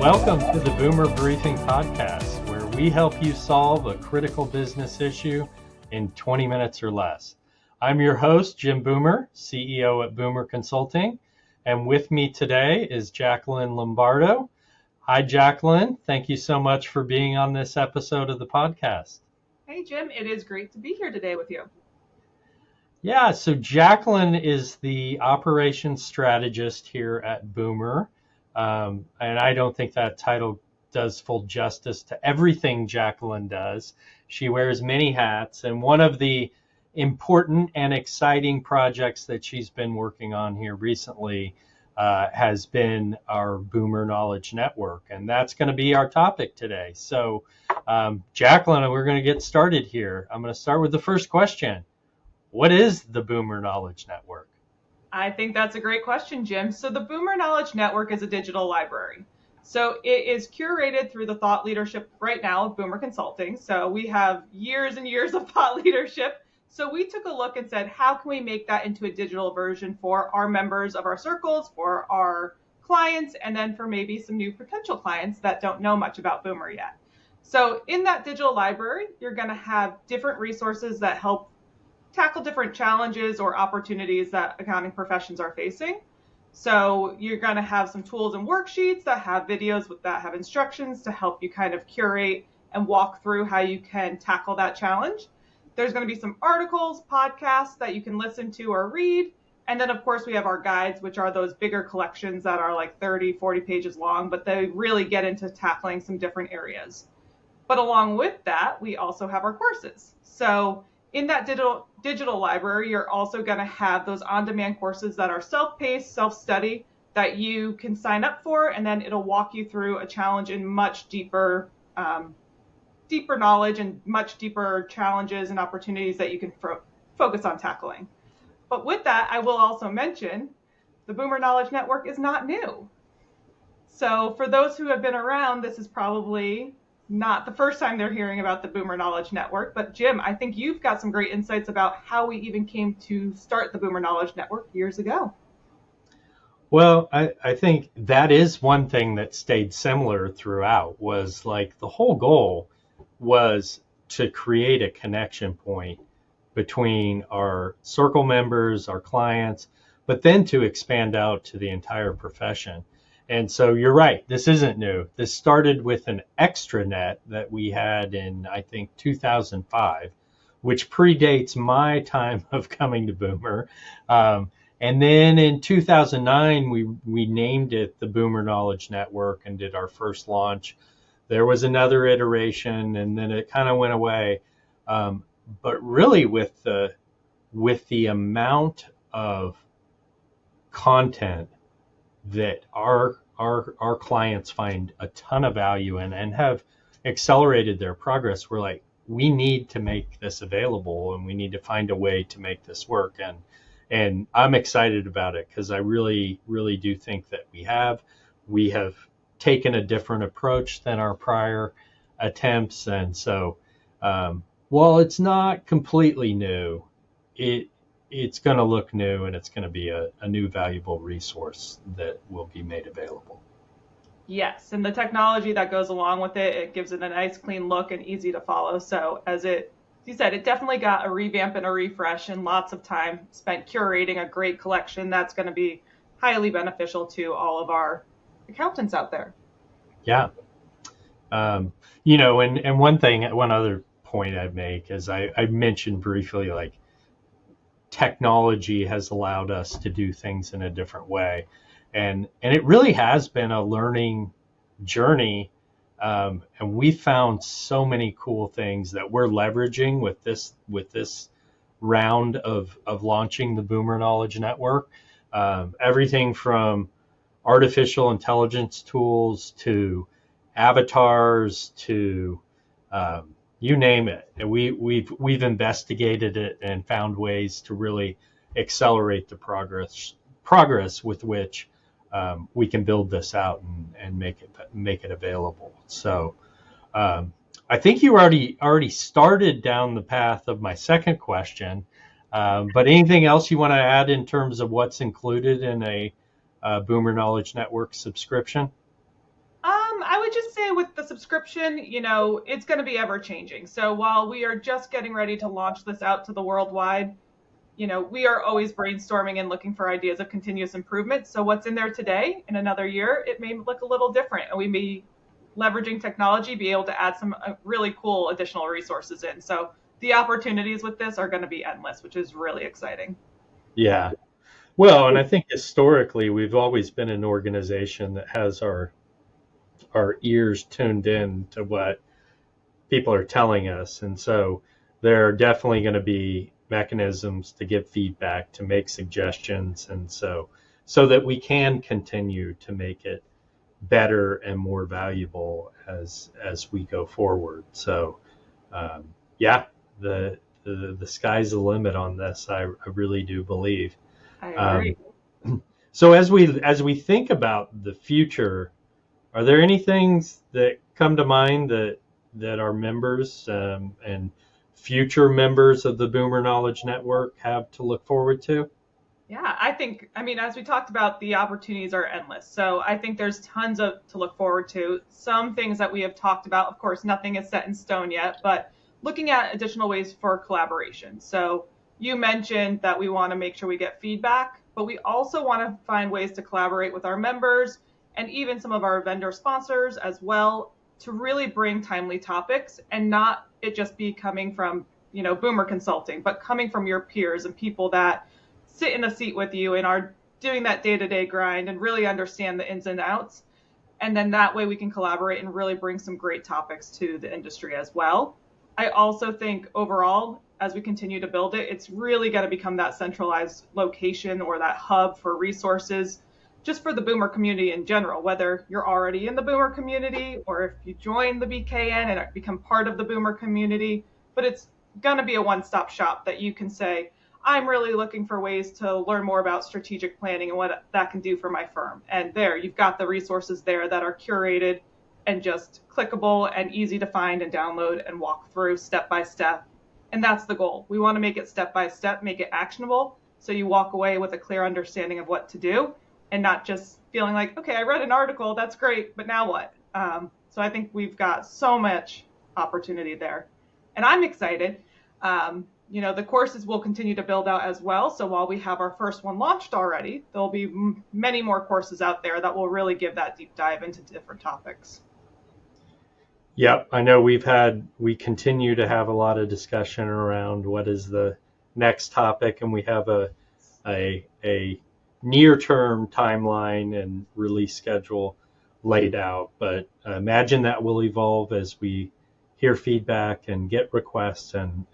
Welcome to the Boomer Briefing Podcast, where we help you solve a critical business issue in 20 minutes or less. I'm your host, Jim Boomer, CEO at Boomer Consulting, and with me today is Jacqueline Lombardo. Hi, Jacqueline. Thank you so much for being on this episode of the podcast. Hey, Jim. It is great to be here today with you. Yeah, so Jacqueline is the operations strategist here at Boomer. And I don't think that title does full justice to everything Jacqueline does. She wears many hats, and one of the important and exciting projects that she's been working on here recently has been our Boomer Knowledge Network, and that's going to be our topic today. So, Jacqueline, we're going to get started here. I'm going to start with the first question. What is the Boomer Knowledge Network? I think that's a great question, Jim. So the Boomer Knowledge Network is a digital library. So it is curated through the thought leadership right now of Boomer Consulting. So we have years and years of thought leadership. So we took a look and said, how can we make that into a digital version for our members of our circles, for our clients, and then for maybe some new potential clients that don't know much about Boomer yet. So in that digital library, you're going to have different resources that help tackle different challenges or opportunities that accounting professions are facing. So you're going to have some tools and worksheets that have videos that have instructions to help you kind of curate and walk through how you can tackle that challenge. There's going to be some articles, podcasts that you can listen to or read. And then, of course, we have our guides, which are those bigger collections that are like 30, 40 pages long, but they really get into tackling some different areas. But along with that, we also have our courses. So in that digital library, you're also going to have those on-demand courses that are self-paced, self-study that you can sign up for, and then it'll walk you through a challenge in much deeper knowledge and much deeper challenges and opportunities that you can focus on tackling. But with that, I will also mention the Boomer Knowledge Network is not new. So for those who have been around, this is probably not the first time they're hearing about the Boomer Knowledge Network, but Jim, I think you've got some great insights about how we even came to start the Boomer Knowledge Network years ago. Well, I think that is one thing that stayed similar throughout, was like the whole goal was to create a connection point between our circle members, our clients, but then to expand out to the entire profession. And so you're right, this isn't new. This started with an extranet that we had in, I think, 2005, which predates my time of coming to Boomer. And then in 2009, we named it the Boomer Knowledge Network and did our first launch. There was another iteration, and then it kind of went away. But really, with the amount of content that our clients find a ton of value in and have accelerated their progress, we're like, we need to make this available and we need to find a way to make this work. And I'm excited about it because I really, really do think that we have taken a different approach than our prior attempts. And so, while it's not completely new, it's going to look new, and it's going to be a new valuable resource that will be made available. Yes, and the technology that goes along with it gives it a nice, clean look and easy to follow. So as you said, it definitely got a revamp and a refresh and lots of time spent curating a great collection that's going to be highly beneficial to all of our accountants out there. Yeah. And one other point I'd make is I mentioned briefly, like, technology has allowed us to do things in a different way. And it really has been a learning journey. And we found so many cool things that we're leveraging with this round of launching the Boomer Knowledge Network. Everything from artificial intelligence tools to avatars to you name it. And we've investigated it and found ways to really accelerate the progress with which we can build this out and make it available. So I think you already started down the path of my second question. But anything else you want to add in terms of what's included in a Boomer Knowledge Network subscription? I would just say with the subscription, it's going to be ever changing. So while we are just getting ready to launch this out to the worldwide, we are always brainstorming and looking for ideas of continuous improvement. So what's in there today, in another year, it may look a little different, and we may, leveraging technology, be able to add some really cool additional resources in. So the opportunities with this are going to be endless, which is really exciting. Yeah. Well, and I think historically we've always been an organization that has our ears tuned in to what people are telling us. And so there are definitely going to be mechanisms to give feedback, to make suggestions, and so that we can continue to make it better and more valuable as we go forward. So yeah, the sky's the limit on this. I really do believe. I agree. So as we think about the future, are there any things that come to mind that our members and future members of the Boomer Knowledge Network have to look forward to? Yeah, I mean, as we talked about, the opportunities are endless. So I think there's tons to look forward to. Some things that we have talked about, of course, nothing is set in stone yet, but looking at additional ways for collaboration. So you mentioned that we want to make sure we get feedback, but we also want to find ways to collaborate with our members and even some of our vendor sponsors as well, to really bring timely topics, and not it just be coming from, Boomer Consulting, but coming from your peers and people that sit in a seat with you and are doing that day-to-day grind and really understand the ins and outs. And then that way we can collaborate and really bring some great topics to the industry as well. I also think overall, as we continue to build it, it's really going to become that centralized location or that hub for resources, just for the Boomer community in general, whether you're already in the Boomer community or if you join the BKN and become part of the Boomer community. But it's going to be a one-stop shop that you can say, I'm really looking for ways to learn more about strategic planning and what that can do for my firm. And there, you've got the resources there that are curated and just clickable and easy to find and download and walk through step by step. And that's the goal. We want to make it step by step, make it actionable, so you walk away with a clear understanding of what to do and not just feeling like, okay, I read an article, that's great, but now what? So I think we've got so much opportunity there. And I'm excited. The courses will continue to build out as well. So while we have our first one launched already, there'll be many more courses out there that will really give that deep dive into different topics. Yep, I know we continue to have a lot of discussion around what is the next topic, and we have a near-term timeline and release schedule laid out. But I imagine that will evolve as we hear feedback and get requests and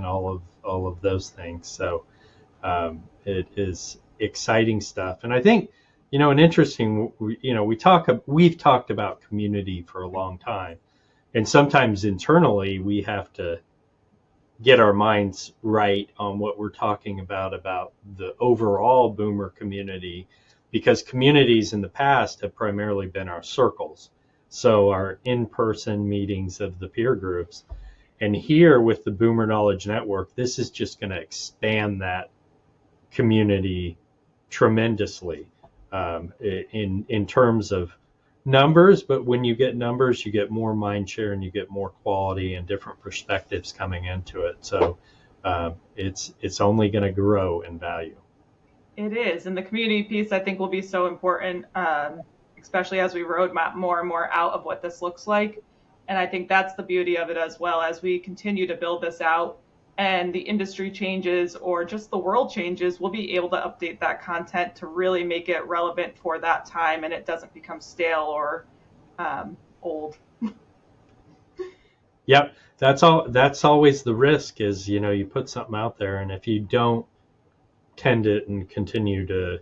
all of those things. So it is exciting stuff. And I think, an interesting, we've talked about community for a long time, and sometimes internally we have to get our minds right on what we're talking about the overall Boomer community, because communities in the past have primarily been our circles. So our in-person meetings of the peer groups. And here with the Boomer Knowledge Network, this is just going to expand that community tremendously in terms of numbers. But when you get numbers, you get more mind share and you get more quality and different perspectives coming into it. So it's only going to grow in value. It is. And the community piece, I think, will be so important, especially as we roadmap more and more out of what this looks like. And I think that's the beauty of it as well. As we continue to build this out and the industry changes or just the world changes, we'll be able to update that content to really make it relevant for that time, and it doesn't become stale or old. Yep, that's always the risk is, you put something out there, and if you don't tend it and continue to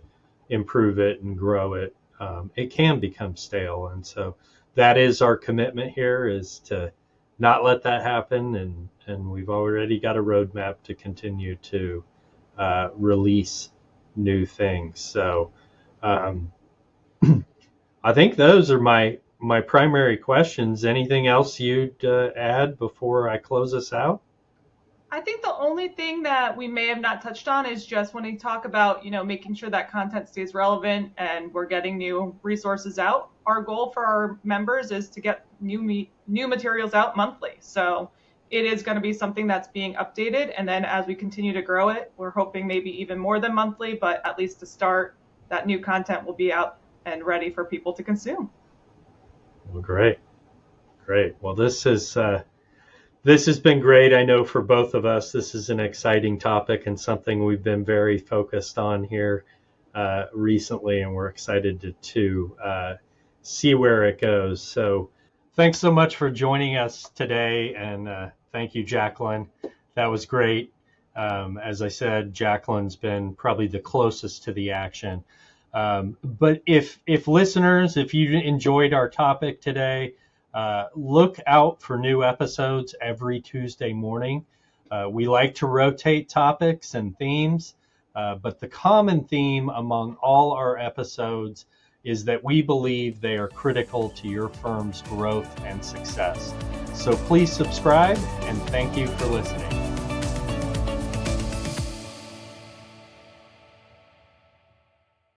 improve it and grow it, it can become stale. And so that is our commitment here, is to not let that happen. And we've already got a roadmap to continue to release new things. So I think those are my primary questions. Anything else you'd add before I close us out? I think the only thing that we may have not touched on is just when we talk about, making sure that content stays relevant and we're getting new resources out. Our goal for our members is to get new materials out monthly. So it is going to be something that's being updated. And then as we continue to grow it, we're hoping maybe even more than monthly, but at least to start, that new content will be out and ready for people to consume. Well, great. Great. Well, this has been great. I know for both of us, this is an exciting topic and something we've been very focused on here recently, and we're excited to see where it goes. So thanks so much for joining us today, and thank you, Jacqueline. That was great. As I said, Jacqueline's been probably the closest to the action. But if listeners, if you enjoyed our topic today, look out for new episodes every Tuesday morning. We like to rotate topics and themes, but the common theme among all our episodes is that we believe they are critical to your firm's growth and success. So please subscribe, and thank you for listening.